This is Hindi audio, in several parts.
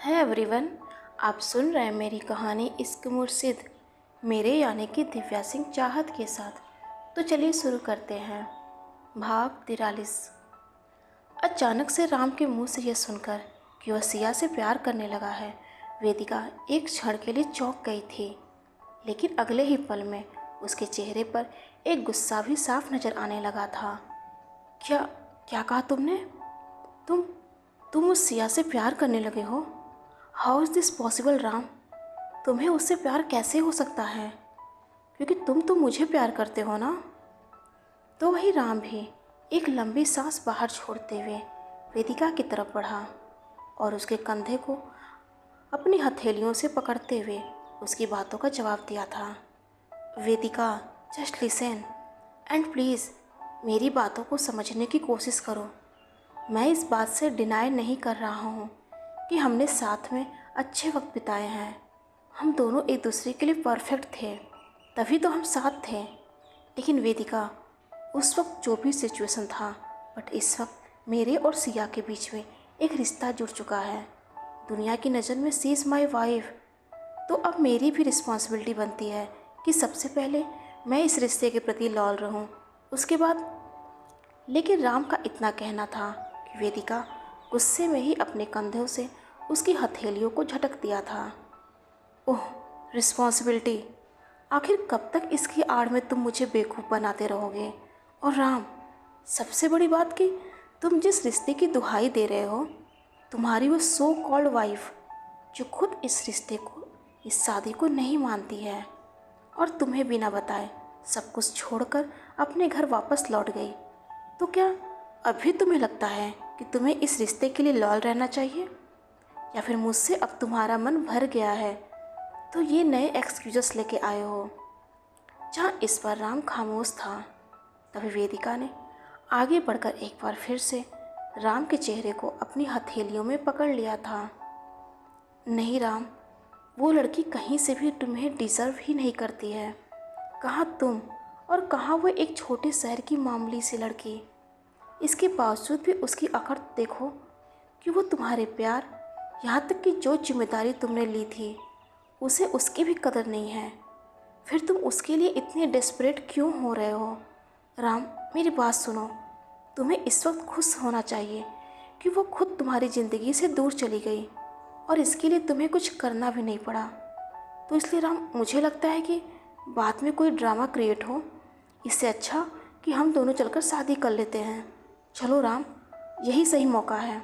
है एवरीवन। आप सुन रहे हैं मेरी कहानी इश्क मुर्शिद, मेरे यानी कि दिव्या सिंह चाहत के साथ। तो चलिए शुरू करते हैं। भाग 43। अचानक से राम के मुंह से यह सुनकर कि वह सिया से प्यार करने लगा है, वेदिका एक क्षण के लिए चौंक गई थी। लेकिन अगले ही पल में उसके चेहरे पर एक गुस्सा भी साफ नजर आने लगा था। क्या क्या कहा तुमने? तुम उस सिया से प्यार करने लगे हो? How is this possible Ram? तुम्हें उससे प्यार कैसे हो सकता है? क्योंकि तुम तो मुझे प्यार करते हो ना। तो वही राम भी एक लंबी सांस बाहर छोड़ते हुए वेदिका की तरफ बढ़ा और उसके कंधे को अपनी हथेलियों से पकड़ते हुए उसकी बातों का जवाब दिया था। वेदिका, जस्ट लिसन एंड प्लीज़ मेरी बातों को समझने की कोशिश करो। मैं इस बात से डिनाई नहीं कर रहा हूँ कि हमने साथ में अच्छे वक्त बिताए हैं। हम दोनों एक दूसरे के लिए परफेक्ट थे, तभी तो हम साथ थे। लेकिन वेदिका, उस वक्त जो भी सिचुएशन था, बट इस वक्त मेरे और सिया के बीच में एक रिश्ता जुड़ चुका है। दुनिया की नज़र में शी इज़ माई वाइफ। तो अब मेरी भी रिस्पॉन्सिबिलिटी बनती है कि सबसे पहले मैं इस रिश्ते के प्रति लॉयल रहूं, उसके बाद। लेकिन राम का इतना कहना था कि वेदिका गुस्से में ही अपने कंधों से उसकी हथेलियों को झटक दिया था। ओह, रिस्पॉन्सिबिलिटी! आखिर कब तक इसकी आड़ में तुम मुझे बेवकूफ़ बनाते रहोगे? और राम, सबसे बड़ी बात कि तुम जिस रिश्ते की दुहाई दे रहे हो, तुम्हारी वो सो कॉल्ड वाइफ जो खुद इस रिश्ते को, इस शादी को नहीं मानती है और तुम्हें बिना बताए सब कुछ छोड़कर अपने घर वापस लौट गई, तो क्या अभी तुम्हें लगता है कि तुम्हें इस रिश्ते के लिए लॉयल रहना चाहिए? या फिर मुझसे अब तुम्हारा मन भर गया है तो ये नए एक्सक्यूजेस लेके आए हो? जहाँ इस पर राम खामोश था, तभी वेदिका ने आगे बढ़कर एक बार फिर से राम के चेहरे को अपनी हथेलियों में पकड़ लिया था। नहीं राम, वो लड़की कहीं से भी तुम्हें डिज़र्व ही नहीं करती है। कहाँ तुम और कहाँ वो एक छोटे शहर की मामूली सी लड़की। इसके बावजूद भी उसकी अकड़ देखो कि वो तुम्हारे प्यार, यहाँ तक कि जो जिम्मेदारी तुमने ली थी उसे उसकी भी कदर नहीं है। फिर तुम उसके लिए इतने डेस्परेट क्यों हो रहे हो? राम, मेरी बात सुनो। तुम्हें इस वक्त खुश होना चाहिए कि वो खुद तुम्हारी ज़िंदगी से दूर चली गई और इसके लिए तुम्हें कुछ करना भी नहीं पड़ा। तो इसलिए राम, मुझे लगता है कि बाद में कोई ड्रामा क्रिएट हो, इससे अच्छा कि हम दोनों चलकर शादी कर लेते हैं। चलो राम, यही सही मौका है।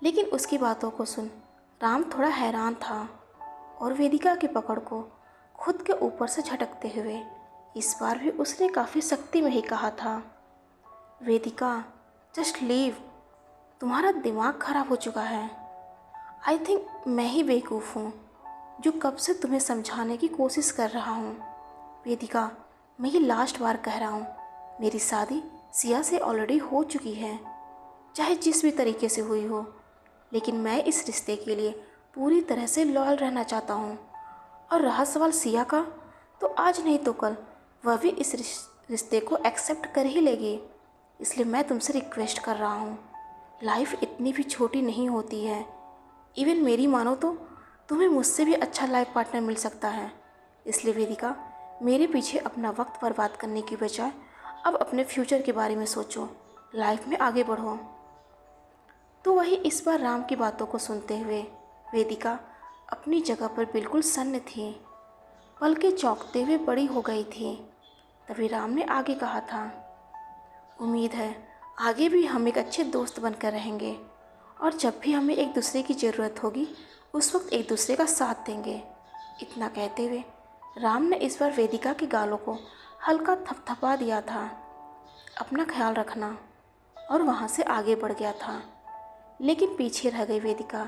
लेकिन उसकी बातों को सुन राम थोड़ा हैरान था और वेदिका की पकड़ को खुद के ऊपर से झटकते हुए इस बार भी उसने काफ़ी सख्ती में ही कहा था, वेदिका, जस्ट लीव। तुम्हारा दिमाग खराब हो चुका है। आई थिंक मैं ही बेवकूफ़ हूँ जो कब से तुम्हें समझाने की कोशिश कर रहा हूँ। वेदिका, मैं ये लास्ट बार कह रहा हूँ, मेरी शादी सिया से ऑलरेडी हो चुकी है, चाहे जिस भी तरीके से हुई हो। लेकिन मैं इस रिश्ते के लिए पूरी तरह से लॉयल रहना चाहता हूँ। और रहा सवाल सिया का, तो आज नहीं तो कल वह भी इस रिश्ते को एक्सेप्ट कर ही लेगी। इसलिए मैं तुमसे रिक्वेस्ट कर रहा हूँ, लाइफ इतनी भी छोटी नहीं होती है। इवन मेरी मानो तो तुम्हें मुझसे भी अच्छा लाइफ पार्टनर मिल सकता है। इसलिए वेदिका, मेरे पीछे अपना वक्त बर्बाद करने की बजाय अब अपने फ्यूचर के बारे में सोचो, लाइफ में आगे बढ़ो। तो वही इस बार राम की बातों को सुनते हुए वेदिका अपनी जगह पर बिल्कुल सन्न थी, पलकें चौंकते हुए बड़ी हो गई थी। तभी राम ने आगे कहा था, उम्मीद है आगे भी हम एक अच्छे दोस्त बनकर रहेंगे और जब भी हमें एक दूसरे की ज़रूरत होगी उस वक्त एक दूसरे का साथ देंगे। इतना कहते हुए राम ने इस बार वेदिका की गालों को हल्का थपथपा दिया था, अपना ख्याल रखना, और वहाँ से आगे बढ़ गया था। लेकिन पीछे रह गई वेदिका,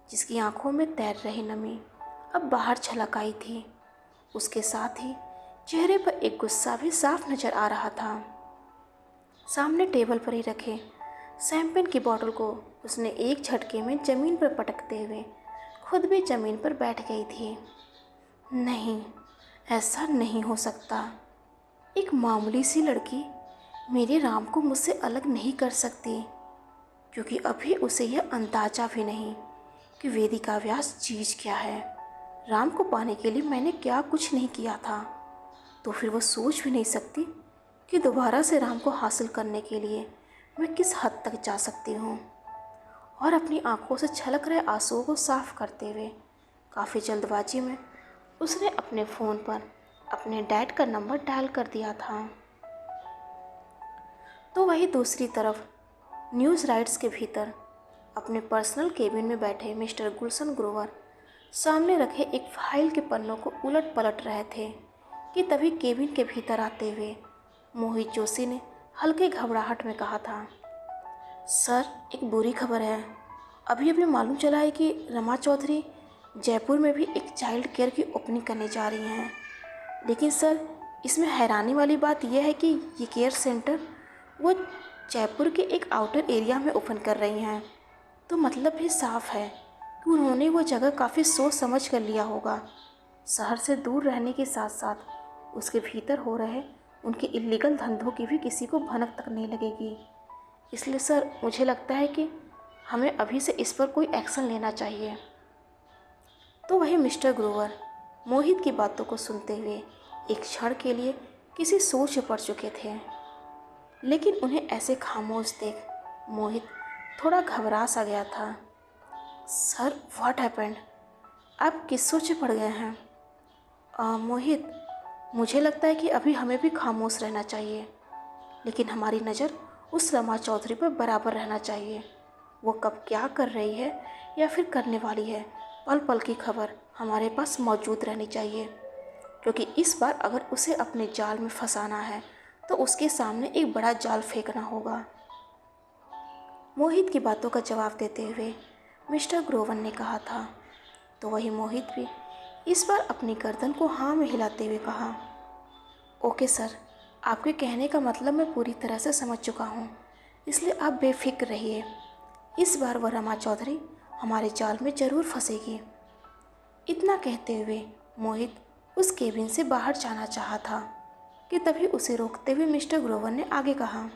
जिसकी आंखों में तैर रही नमी अब बाहर छलक आई थी। उसके साथ ही चेहरे पर एक गुस्सा भी साफ नजर आ रहा था। सामने टेबल पर ही रखे शैंपेन की बोतल को उसने एक झटके में ज़मीन पर पटकते हुए खुद भी ज़मीन पर बैठ गई थी। नहीं, ऐसा नहीं हो सकता। एक मामूली सी लड़की मेरे राम को मुझसे अलग नहीं कर सकती, क्योंकि अभी उसे यह अंदाजा भी नहीं कि वेदिका व्यास चीज़ क्या है। राम को पाने के लिए मैंने क्या कुछ नहीं किया था, तो फिर वो सोच भी नहीं सकती कि दोबारा से राम को हासिल करने के लिए मैं किस हद तक जा सकती हूँ। और अपनी आंखों से छलक रहे आंसुओं को साफ करते हुए काफ़ी जल्दबाजी में उसने अपने फ़ोन पर अपने डैड का नंबर डायल कर दिया था। तो वही दूसरी तरफ न्यूज़ राइट्स के भीतर अपने पर्सनल केबिन में बैठे मिस्टर गुलशन ग्रोवर सामने रखे एक फाइल के पन्नों को उलट पलट रहे थे कि तभी केबिन के भीतर आते हुए मोहित जोशी ने हल्के घबराहट में कहा था, सर एक बुरी खबर है। अभी अभी मालूम चला है कि रमा चौधरी जयपुर में भी एक चाइल्ड केयर की ओपनिंग करने जा रही हैं। लेकिन सर इसमें हैरानी वाली बात यह है कि ये केयर सेंटर वो जयपुर के एक आउटर एरिया में ओपन कर रही हैं। तो मतलब भी साफ है कि उन्होंने वो जगह काफ़ी सोच समझ कर लिया होगा। शहर से दूर रहने के साथ साथ उसके भीतर हो रहे उनके इलीगल धंधों की भी किसी को भनक तक नहीं लगेगी। इसलिए सर मुझे लगता है कि हमें अभी से इस पर कोई एक्शन लेना चाहिए। तो वही मिस्टर ग्रोवर मोहित की बातों को सुनते हुए एक क्षण के लिए किसी सोच में पड़ चुके थे, लेकिन उन्हें ऐसे खामोश देख मोहित थोड़ा घबरा सा गया था। Sir what happened? आप किस सोच में पड़ गए हैं? मोहित मुझे लगता है कि अभी हमें भी खामोश रहना चाहिए, लेकिन हमारी नज़र उस रमा चौधरी पर बराबर रहना चाहिए। वो कब क्या कर रही है या फिर करने वाली है, पल पल की खबर हमारे पास मौजूद रहनी चाहिए, क्योंकि इस बार अगर उसे अपने जाल में फंसाना है तो उसके सामने एक बड़ा जाल फेंकना होगा। मोहित की बातों का जवाब देते हुए मिस्टर ग्रोवर ने कहा था। तो वही मोहित भी इस बार अपनी गर्दन को हाँ में हिलाते हुए कहा, ओके सर, आपके कहने का मतलब मैं पूरी तरह से समझ चुका हूँ, इसलिए आप बेफिक्र रहिए। इस बार वह रमा चौधरी हमारे जाल में ज़रूर फंसेगी। इतना कहते हुए मोहित उस केबिन से बाहर जाना चाहा था कि तभी उसे रोकते हुए मिस्टर ग्रोवर ने आगे कहा,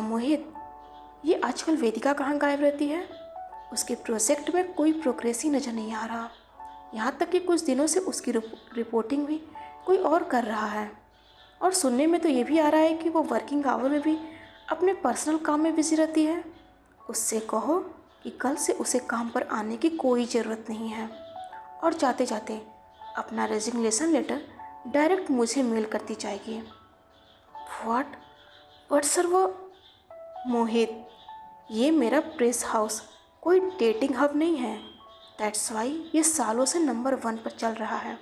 मोहित, ये आजकल वेदिका कहाँ गायब रहती है? उसके प्रोजेक्ट में कोई प्रोग्रेस ही नज़र नहीं आ रहा। यहाँ तक कि कुछ दिनों से उसकी रिपोर्टिंग भी कोई और कर रहा है, और सुनने में तो ये भी आ रहा है कि वो वर्किंग आवर में भी अपने पर्सनल काम में बिजी रहती है। उससे कहो कि कल से उसे काम पर आने की कोई ज़रूरत नहीं है, और जाते जाते अपना रेजिग्नेशन लेटर डायरेक्ट मुझे मेल करती जाएगी। What sir? वो मोहित, ये मेरा प्रेस हाउस कोई डेटिंग हब नहीं है। दैट्स वाई ये सालों से नंबर 1 पर चल रहा है।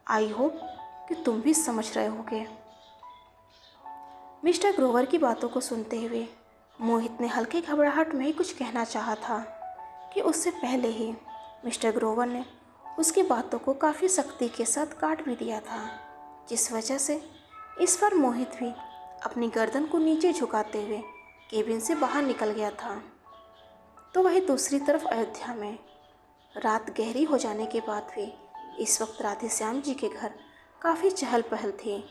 आई होप कि तुम भी समझ रहे होगे। मिस्टर ग्रोवर की बातों को सुनते हुए मोहित ने हल्के घबराहट में ही कुछ कहना चाहा था कि उससे पहले ही मिस्टर ग्रोवर ने उसकी बातों को काफ़ी सख्ती के साथ काट भी दिया था, जिस वजह से इस बार मोहित भी अपनी गर्दन को नीचे झुकाते हुए केबिन से बाहर निकल गया था। तो वही दूसरी तरफ अयोध्या में रात गहरी हो जाने के बाद भी इस वक्त राधेश्याम जी के घर काफ़ी चहल पहल थी।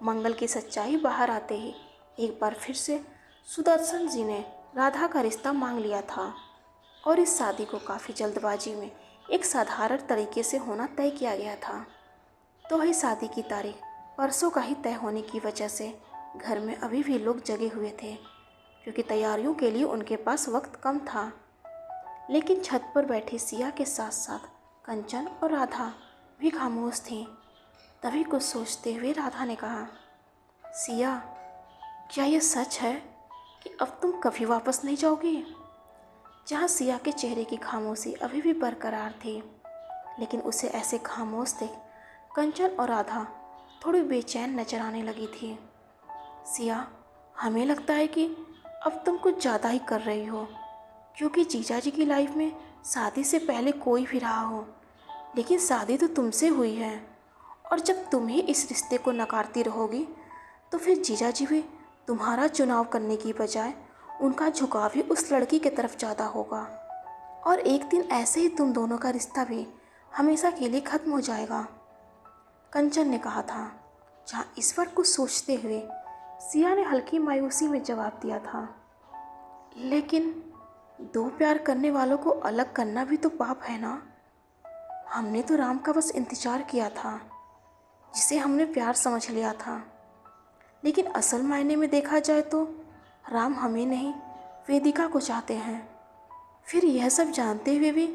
मंगल की सच्चाई बाहर आते ही एक बार फिर से सुदर्शन जी ने राधा का रिश्ता मांग लिया था, और इस शादी को काफ़ी जल्दबाजी में एक साधारण तरीके से होना तय किया गया था। तो वही शादी की तारीख परसों का ही तय होने की वजह से घर में अभी भी लोग जगे हुए थे, क्योंकि तैयारियों के लिए उनके पास वक्त कम था। लेकिन छत पर बैठी सिया के साथ साथ कंचन और राधा भी खामोश थीं। तभी कुछ सोचते हुए राधा ने कहा, सिया, क्या यह सच है कि अब तुम कभी वापस नहीं जाओगी? जहाँ सिया के चेहरे की खामोशी अभी भी बरकरार थी, लेकिन उसे ऐसे खामोश देख कंचन और राधा थोड़ी बेचैन नजर आने लगी थी। सिया, हमें लगता है कि अब तुम कुछ ज़्यादा ही कर रही हो, क्योंकि जीजा जी की लाइफ में शादी से पहले कोई भी रहा हो, लेकिन शादी तो तुमसे हुई है, और जब तुम ही इस रिश्ते को नकारती रहोगी तो फिर जीजा जी भी तुम्हारा चुनाव करने की बजाय उनका झुकाव ही उस लड़की की तरफ ज़्यादा होगा, और एक दिन ऐसे ही तुम दोनों का रिश्ता भी हमेशा के लिए ख़त्म हो जाएगा, कंचन ने कहा था। जहाँ इस पर कुछ सोचते हुए सिया ने हल्की मायूसी में जवाब दिया था, लेकिन दो प्यार करने वालों को अलग करना भी तो पाप है ना। हमने तो राम का बस इंतजार किया था, जिसे हमने प्यार समझ लिया था। लेकिन असल मायने में देखा जाए तो राम हमें नहीं, वेदिका को चाहते हैं। फिर यह सब जानते हुए भी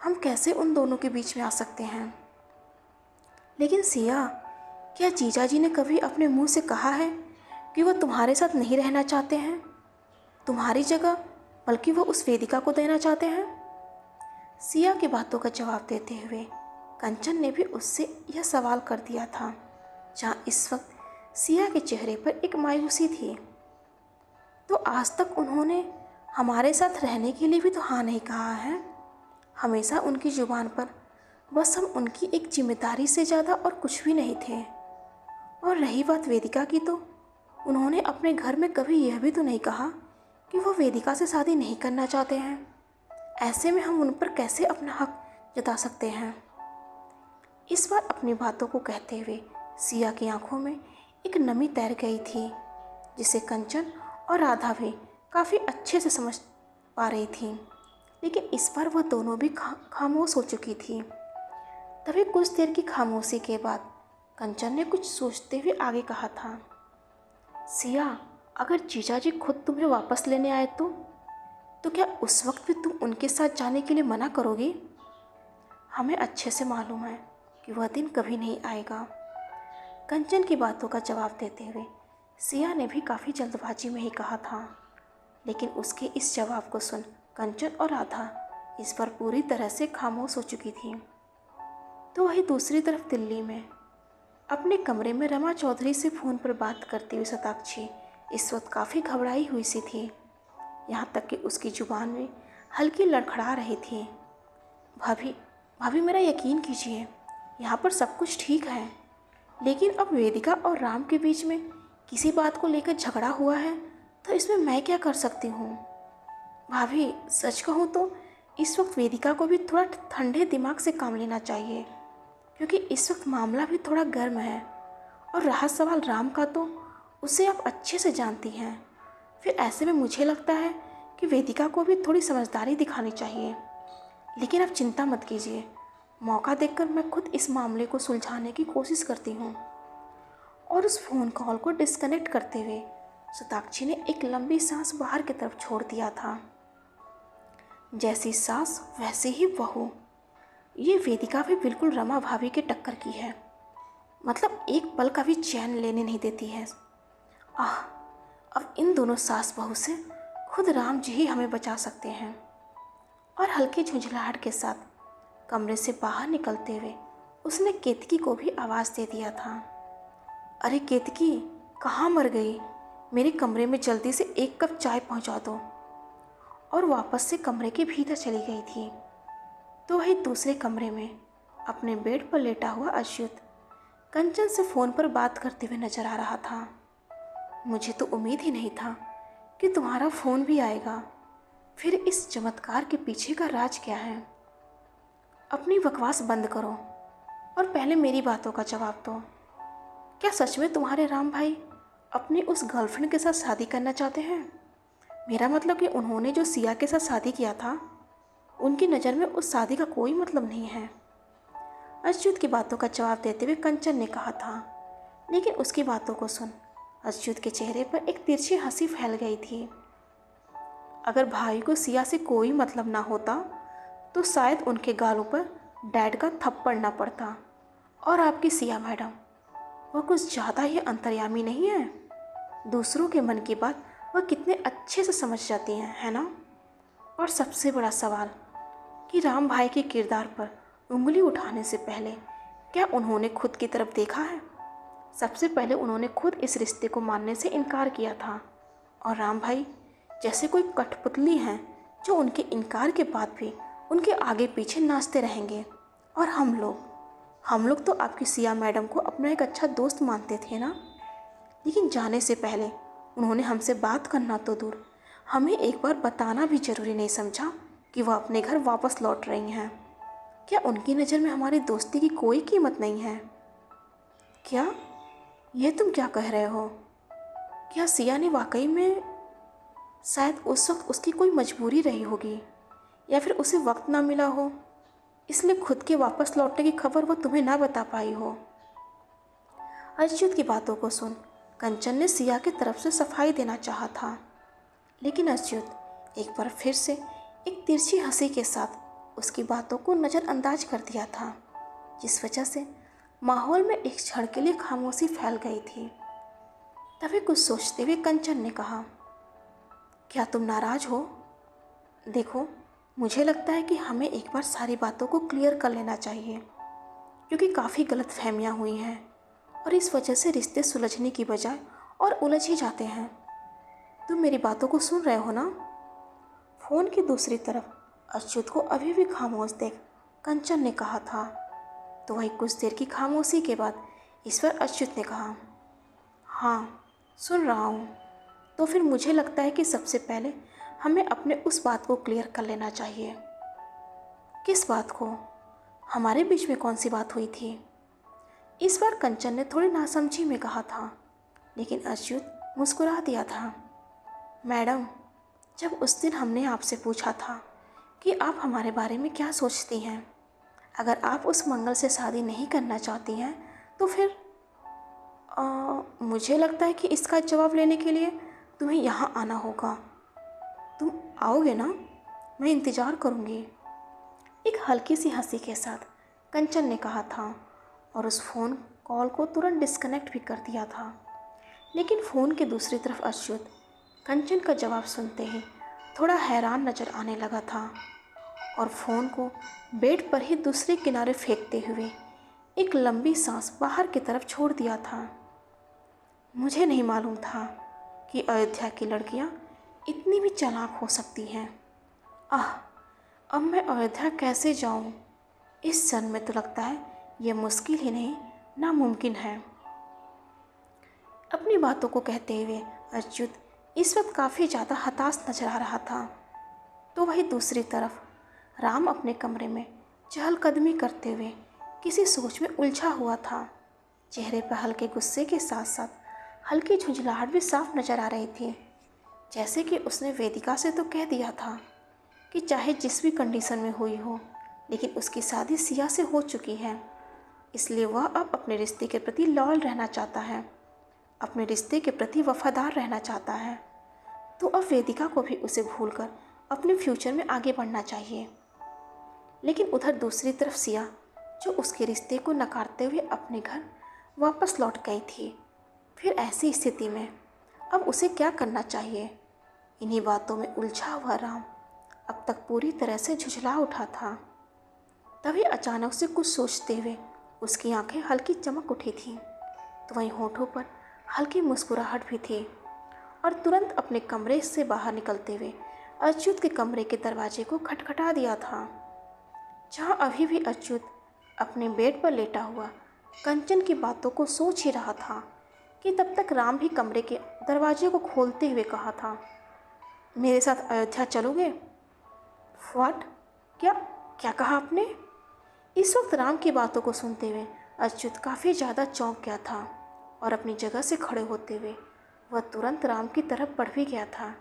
हम कैसे उन दोनों के बीच में आ सकते हैं। लेकिन सिया, क्या जीजा जी ने कभी अपने मुंह से कहा है कि वो तुम्हारे साथ नहीं रहना चाहते हैं, तुम्हारी जगह, बल्कि वो उस वेदिका को देना चाहते हैं? सिया की बातों का जवाब देते हुए कंचन ने भी उससे यह सवाल कर दिया था, जहाँ इस वक्त सिया के चेहरे पर एक मायूसी थी। तो आज तक उन्होंने हमारे साथ रहने के लिए भी तो हाँ नहीं कहा है। हमेशा उनकी जुबान पर बस हम उनकी एक जिम्मेदारी से ज़्यादा और कुछ भी नहीं थे। और रही बात वेदिका की, तो उन्होंने अपने घर में कभी यह भी तो नहीं कहा कि वो वेदिका से शादी नहीं करना चाहते हैं। ऐसे में हम उन पर कैसे अपना हक जता सकते हैं? इस बार अपनी बातों को कहते हुए सिया की आंखों में एक नमी तैर गई थी, जिसे कंचन और राधा भी काफ़ी अच्छे से समझ पा रही थी। लेकिन इस बार वह दोनों भी खामोश हो चुकी थी। तभी कुछ देर की खामोशी के बाद कंचन ने कुछ सोचते हुए आगे कहा था, सिया, अगर जीजा जी खुद तुम्हें वापस लेने आए तो क्या उस वक्त भी तुम उनके साथ जाने के लिए मना करोगी? हमें अच्छे से मालूम है कि वह दिन कभी नहीं आएगा। कंचन की बातों का जवाब देते हुए सिया ने भी काफ़ी जल्दबाजी में ही कहा था। लेकिन उसके इस जवाब को सुन कंचन और राधा इस पर पूरी तरह से खामोश हो चुकी थी। तो वही दूसरी तरफ दिल्ली में अपने कमरे में रमा चौधरी से फ़ोन पर बात करती हुई शताक्षी इस वक्त काफ़ी घबराई हुई सी थी। यहाँ तक कि उसकी जुबान में हल्की लड़खड़ा रही थी। भाभी, भाभी मेरा यकीन कीजिए, यहाँ पर सब कुछ ठीक है, लेकिन अब वेदिका और राम के बीच में किसी बात को लेकर झगड़ा हुआ है, तो इसमें मैं क्या कर सकती हूँ? भाभी, सच कहूँ तो इस वक्त वेदिका को भी थोड़ा ठंडे दिमाग से काम लेना चाहिए, क्योंकि इस वक्त मामला भी थोड़ा गर्म है। और रहा सवाल राम का, तो उसे आप अच्छे से जानती हैं। फिर ऐसे में मुझे लगता है कि वेदिका को भी थोड़ी समझदारी दिखानी चाहिए। लेकिन आप चिंता मत कीजिए, मौका देखकर मैं खुद इस मामले को सुलझाने की कोशिश करती हूँ। और उस फ़ोन कॉल को डिस्कनेक्ट करते हुए शताक्षी ने एक लंबी सांस बाहर की तरफ छोड़ दिया था। जैसी सांस वैसे ही बहू। ये वेदिका भी बिल्कुल रमा भाभी के टक्कर की है। मतलब एक पल का भी चैन लेने नहीं देती है। आह, अब इन दोनों सास बहू से खुद राम जी ही हमें बचा सकते हैं। और हल्की झुंझलाहट के साथ कमरे से बाहर निकलते हुए उसने केतकी को भी आवाज़ दे दिया था, अरे केतकी, कहाँ मर गई? मेरे कमरे में जल्दी से एक कप चाय पहुँचा दो। और वापस से कमरे के भीतर चली गई थी। तो वही दूसरे कमरे में अपने बेड पर लेटा हुआ अच्युत कंचन से फ़ोन पर बात करते हुए नजर आ रहा था। मुझे तो उम्मीद ही नहीं था कि तुम्हारा फ़ोन भी आएगा। फिर इस चमत्कार के पीछे का राज क्या है? अपनी बकवास बंद करो और पहले मेरी बातों का जवाब दो। क्या सच में तुम्हारे राम भाई अपनी उस गर्लफ्रेंड के साथ शादी करना चाहते हैं? मेरा मतलब कि उन्होंने जो सिया के साथ शादी किया था, उनकी नज़र में उस शादी का कोई मतलब नहीं है। अच्युत की बातों का जवाब देते हुए कंचन ने कहा था। लेकिन उसकी बातों को सुन अच्युत के चेहरे पर एक तिरछी हंसी फैल गई थी। अगर भाई को सिया से कोई मतलब ना होता तो शायद उनके गालों पर डैड का थप्पड़ ना पड़ता। और आपकी सिया मैडम, वह कुछ ज़्यादा ही अंतर्यामी नहीं है? दूसरों के मन की बात वह कितने अच्छे से समझ जाती हैं, है ना? और सबसे बड़ा सवाल कि राम भाई के किरदार पर उंगली उठाने से पहले क्या उन्होंने खुद की तरफ देखा है? सबसे पहले उन्होंने खुद इस रिश्ते को मानने से इनकार किया था। और राम भाई जैसे कोई कठपुतली हैं जो उनके इनकार के बाद भी उनके आगे पीछे नाचते रहेंगे। और हम लोग तो आपकी सिया मैडम को अपना एक अच्छा दोस्त मानते थे ना? लेकिन जाने से पहले उन्होंने हमसे बात करना तो दूर, हमें एक बार बताना भी ज़रूरी नहीं समझा कि वह अपने घर वापस लौट रही हैं। क्या उनकी नज़र में हमारी दोस्ती की कोई कीमत नहीं है? क्या ये तुम क्या कह रहे हो? क्या सिया ने वाकई में शायद उस वक्त उसकी कोई मजबूरी रही होगी या फिर उसे वक्त ना मिला हो, इसलिए खुद के वापस लौटने की खबर वो तुम्हें ना बता पाई हो। अच्युत की बातों को सुन कंचन ने सिया की तरफ से सफाई देना चाहा था, लेकिन अच्युत एक बार फिर से एक तिरछी हंसी के साथ उसकी बातों को नज़रअंदाज कर दिया था, जिस वजह से माहौल में एक क्षण के लिए खामोशी फैल गई थी। तभी कुछ सोचते हुए कंचन ने कहा, क्या तुम नाराज हो? देखो, मुझे लगता है कि हमें एक बार सारी बातों को क्लियर कर लेना चाहिए, क्योंकि काफ़ी गलतफहमियां हुई हैं और इस वजह से रिश्ते सुलझने की बजाय और उलझ ही जाते हैं। तुम मेरी बातों को सुन रहे हो ना? फ़ोन की दूसरी तरफ अच्युत को अभी भी खामोश देख कंचन ने कहा था। तो वही कुछ देर की खामोशी के बाद इस पर अच्युत ने कहा, हाँ सुन रहा हूँ। तो फिर मुझे लगता है कि सबसे पहले हमें अपने उस बात को क्लियर कर लेना चाहिए। किस बात को? हमारे बीच में कौन सी बात हुई थी? इस बार कंचन ने थोड़ी नासमझी में कहा था, लेकिन अच्युत मुस्कुरा दिया था। मैडम, जब उस दिन हमने आपसे पूछा था कि आप हमारे बारे में क्या सोचती हैं, अगर आप उस मंगल से शादी नहीं करना चाहती हैं तो फिर मुझे लगता है कि इसका जवाब लेने के लिए तुम्हें यहाँ आना होगा। तुम आओगे ना? मैं इंतज़ार करूँगी। एक हल्की सी हंसी के साथ कंचन ने कहा था और उस फ़ोन कॉल को तुरंत डिस्कनेक्ट भी कर दिया था। लेकिन फ़ोन के दूसरी तरफ अच्युत कंचन का जवाब सुनते ही थोड़ा हैरान नज़र आने लगा था और फ़ोन को बेड पर ही दूसरे किनारे फेंकते हुए एक लंबी सांस बाहर की तरफ छोड़ दिया था। मुझे नहीं मालूम था कि अयोध्या की लड़कियां इतनी भी चालाक हो सकती हैं। अब मैं अयोध्या कैसे जाऊं? इस क्षण में तो लगता है यह मुश्किल ही नहीं नामुमकिन है। अपनी बातों को कहते हुए अच्युत इस वक्त काफ़ी ज़्यादा हताश नजर आ रहा था। तो वही दूसरी तरफ राम अपने कमरे में चहलकदमी करते हुए किसी सोच में उलझा हुआ था। चेहरे पर हल्के गुस्से के साथ साथ हल्की झुंझलाहट भी साफ नजर आ रही थी, जैसे कि उसने वेदिका से तो कह दिया था कि चाहे जिस भी कंडीशन में हुई हो, लेकिन उसकी शादी सिया से हो चुकी है, इसलिए वह अब अपने रिश्ते के प्रति लॉयल रहना चाहता है, अपने रिश्ते के प्रति वफादार रहना चाहता है। तो अब वेदिका को भी उसे भूलकर अपने फ्यूचर में आगे बढ़ना चाहिए। लेकिन उधर दूसरी तरफ सिया, जो उसके रिश्ते को नकारते हुए अपने घर वापस लौट गई थी, फिर ऐसी स्थिति में अब उसे क्या करना चाहिए? इन्हीं बातों में उलझा हुआ राम अब तक पूरी तरह से झुझला उठा था। तभी अचानक से कुछ सोचते हुए उसकी आंखें हल्की चमक उठी थी, तो वहीं होठों पर हल्की मुस्कुराहट भी थी और तुरंत अपने कमरे से बाहर निकलते हुए अच्युत के कमरे के दरवाजे को खटखटा दिया था, जहां अभी भी अच्युत अपने बेड पर लेटा हुआ कंचन की बातों को सोच ही रहा था कि तब तक राम भी कमरे के दरवाजे को खोलते हुए कहा था, मेरे साथ अयोध्या चलोगे? व्हाट? क्या क्या कहा आपने? इस वक्त राम की बातों को सुनते हुए अच्युत काफ़ी ज़्यादा चौंक गया था और अपनी जगह से खड़े होते हुए वह तुरंत राम की तरफ बढ़ भी गया था।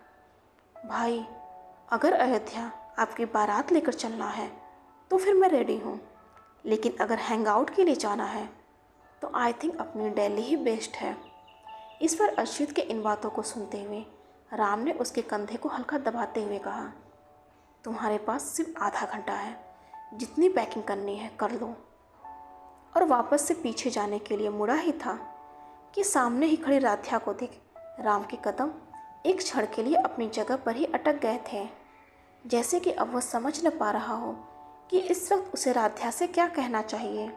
भाई, अगर अयोध्या आपकी बारात लेकर चलना है तो फिर मैं रेडी हूँ, लेकिन अगर हैंग आउट के लिए जाना है तो आई थिंक अपनी दिल्ली ही बेस्ट है। इस पर अच्युत के इन बातों को सुनते हुए राम ने उसके कंधे को हल्का दबाते हुए कहा, तुम्हारे पास सिर्फ आधा घंटा है, जितनी पैकिंग करनी है कर लो। और वापस से पीछे जाने के लिए मुड़ा ही था कि सामने ही खड़ी राध्या को देख राम के कदम एक क्षण के लिए अपनी जगह पर ही अटक गए थे, जैसे कि अब वह समझ न पा रहा हो कि इस वक्त उसे राध्या से क्या कहना चाहिए।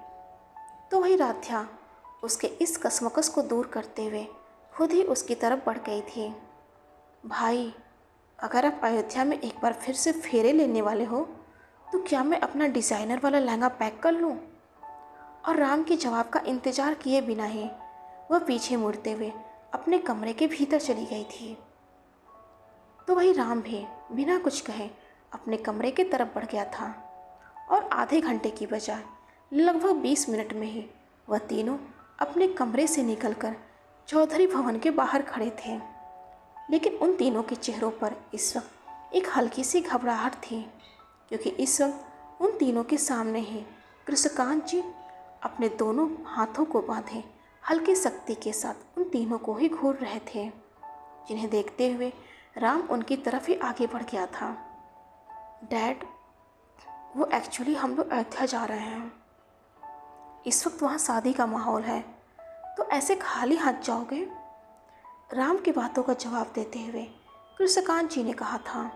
तो वही राध्या उसके इस कसमकस को दूर करते हुए खुद ही उसकी तरफ बढ़ गई थी। भाई, अगर आप अयोध्या में एक बार फिर से फेरे लेने वाले हो तो क्या मैं अपना डिज़ाइनर वाला लहंगा पैक कर लूँ? और राम के जवाब का इंतज़ार किए बिना ही वह पीछे मुड़ते हुए अपने कमरे के भीतर चली गई थी। तो वही राम भी बिना कुछ कहे अपने कमरे की तरफ बढ़ गया था और आधे घंटे की बजाय लगभग 20 मिनट में ही वह तीनों अपने कमरे से निकलकर चौधरी भवन के बाहर खड़े थे। लेकिन उन तीनों के चेहरों पर इस वक्त एक हल्की सी घबराहट थी, क्योंकि इस वक्त उन तीनों के सामने ही कृष्णकांत जी अपने दोनों हाथों को बांधे हल्की शक्ति के साथ उन तीनों को ही घूर रहे थे, जिन्हें देखते हुए राम उनकी तरफ ही आगे बढ़ गया था। डैड, वो एक्चुअली हम लोग अयोध्या जा रहे हैं। इस वक्त वहाँ शादी का माहौल है, तो ऐसे खाली हाथ जाओगे? राम की बातों का जवाब देते हुए कृष्णकांत जी ने कहा था।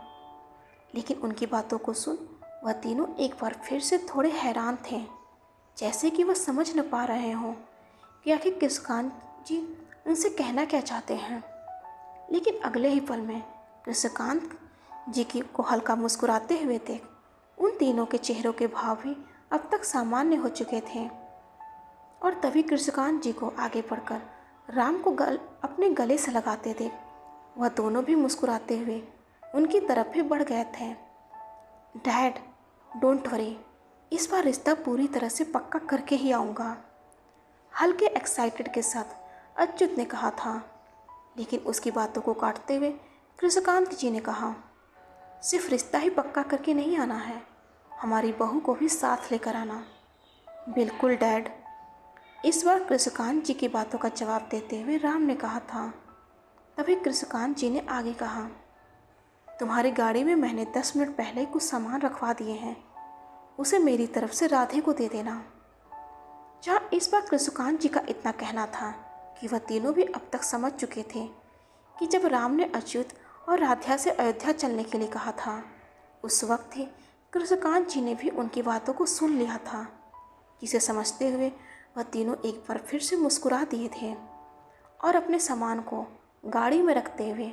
लेकिन उनकी बातों को सुन वह तीनों एक बार फिर से थोड़े हैरान थे, जैसे कि वह समझ न पा रहे हों कि आखिर कृष्णकांत जी उनसे कहना क्या चाहते हैं। लेकिन अगले ही पल में कृष्णकांत जी को हल्का मुस्कुराते हुए देख उन तीनों के चेहरों के भाव भी अब तक सामान्य हो चुके थे, और तभी कृष्णकांत जी को आगे बढ़कर राम को अपने गले से लगाते देख वह दोनों भी मुस्कुराते हुए उनकी तरफ भी बढ़ गए थे। डैड, डोंट वरी, इस बार रिश्ता पूरी तरह से पक्का करके ही आऊँगा, हल्के एक्साइटेड के साथ अच्युत ने कहा था। लेकिन उसकी बातों को काटते हुए कृष्णकांत जी ने कहा, सिर्फ रिश्ता ही पक्का करके नहीं आना है, हमारी बहू को भी साथ लेकर आना। बिल्कुल डैड, इस बार कृष्णकांत जी की बातों का जवाब देते हुए राम ने कहा था। तभी कृष्णकांत जी ने आगे कहा, तुम्हारी गाड़ी में मैंने 10 मिनट पहले कुछ सामान रखवा दिए हैं, उसे मेरी तरफ से राधे को दे देना। जहाँ इस बार कृष्णकांत जी का इतना कहना था कि वह तीनों भी अब तक समझ चुके थे कि जब राम ने अच्युत और राधा से अयोध्या चलने के लिए कहा था, उस वक्त ही कृष्णकांत जी ने भी उनकी बातों को सुन लिया था, जिसे समझते हुए वह तीनों एक बार फिर से मुस्कुरा दिए थे और अपने सामान को गाड़ी में रखते हुए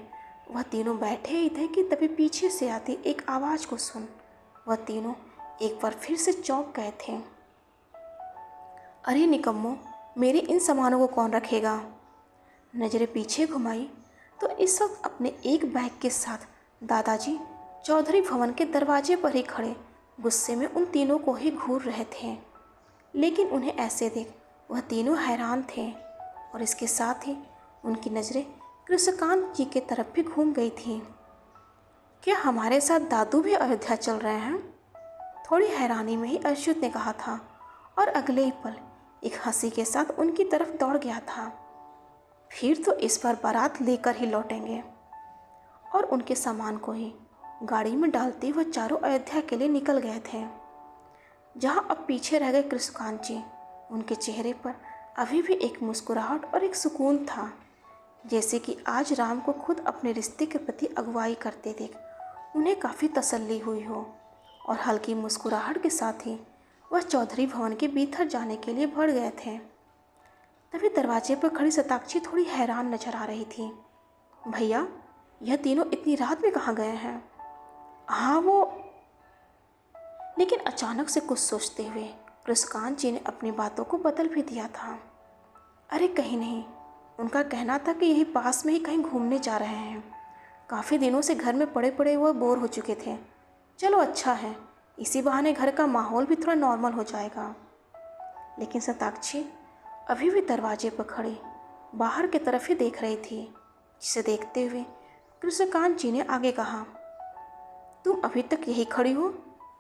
वह तीनों बैठे ही थे कि तभी पीछे से आती एक आवाज़ को सुन वह तीनों एक बार फिर से चौंक गए थे। अरे निकम्मो, मेरे इन सामानों को कौन रखेगा? नज़रें पीछे घुमाई तो इस वक्त अपने एक बैग के साथ दादाजी चौधरी भवन के दरवाजे पर ही खड़े गुस्से में उन तीनों को ही घूर रहे थे। लेकिन उन्हें ऐसे देख वह तीनों हैरान थे, और इसके साथ ही उनकी नज़रें कृष्णकांत जी के तरफ भी घूम गई थी। क्या हमारे साथ दादू भी अयोध्या चल रहे हैं? थोड़ी हैरानी में ही अच्युत ने कहा था, और अगले ही पल एक हंसी के साथ उनकी तरफ दौड़ गया था। फिर तो इस बार बारात लेकर ही लौटेंगे। और उनके सामान को ही गाड़ी में डालते वह चारों अयोध्या के लिए निकल गए थे। जहां अब पीछे रह गए कृष्णकांत जी, उनके चेहरे पर अभी भी एक मुस्कुराहट और एक सुकून था, जैसे कि आज राम को खुद अपने रिश्ते के प्रति अगुवाई करते देख उन्हें काफ़ी तसल्ली हुई हो। और हल्की मुस्कुराहट के साथ ही वह चौधरी भवन के भीतर जाने के लिए बढ़ गए थे। तभी दरवाजे पर खड़ी शताक्षी थोड़ी हैरान नजर आ रही थी। भैया, यह तीनों इतनी रात में कहाँ गए हैं? हाँ वो। लेकिन अचानक से कुछ सोचते हुए कृष्णकांत जी ने अपनी बातों को बदल भी दिया था। अरे कहीं नहीं, उनका कहना था कि यही पास में ही कहीं घूमने जा रहे हैं। काफ़ी दिनों से घर में पड़े पड़े वह बोर हो चुके थे। चलो अच्छा है, इसी बहाने घर का माहौल भी थोड़ा नॉर्मल हो जाएगा। लेकिन शताक्षी अभी भी दरवाजे पर खड़ी बाहर की तरफ ही देख रही थी, जिसे देखते हुए कृष्णकांत जी ने आगे कहा, तुम अभी तक यही खड़ी हो?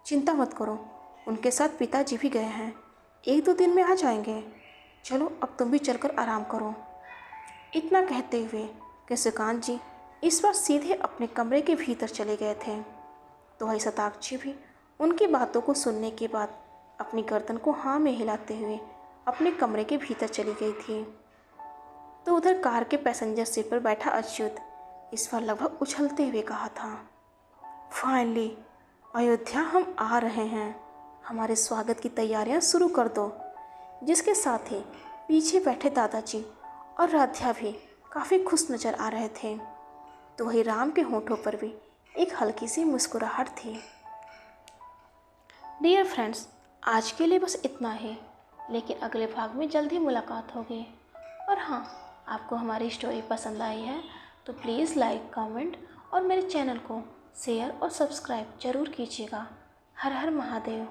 चिंता मत करो, उनके साथ पिताजी भी गए हैं, 1-2 दिन में आ जाएंगे। चलो अब तुम भी चलकर आराम करो। इतना कहते हुए कृष्णकांत जी इस बार सीधे अपने कमरे के भीतर चले गए थे। तो वही शताक्षी भी उनकी बातों को सुनने के बाद अपनी गर्दन को हाँ में हिलाते हुए अपने कमरे के भीतर चली गई थी। तो उधर कार के पैसेंजर सीट पर बैठा अच्युत इस बार लगभग उछलते हुए कहा था, फाइनली अयोध्या हम आ रहे हैं, हमारे स्वागत की तैयारियां शुरू कर दो। जिसके साथ ही पीछे बैठे दादाजी और राध्या भी काफ़ी खुश नज़र आ रहे थे। तो वही राम के होठों पर भी एक हल्की सी मुस्कुराहट थी। डियर फ्रेंड्स, आज के लिए बस इतना ही, लेकिन अगले भाग में जल्द ही मुलाकात होगी। और हाँ, आपको हमारी स्टोरी पसंद आई है तो प्लीज़ लाइक, कमेंट और मेरे चैनल को शेयर और सब्सक्राइब ज़रूर कीजिएगा। हर हर महादेव।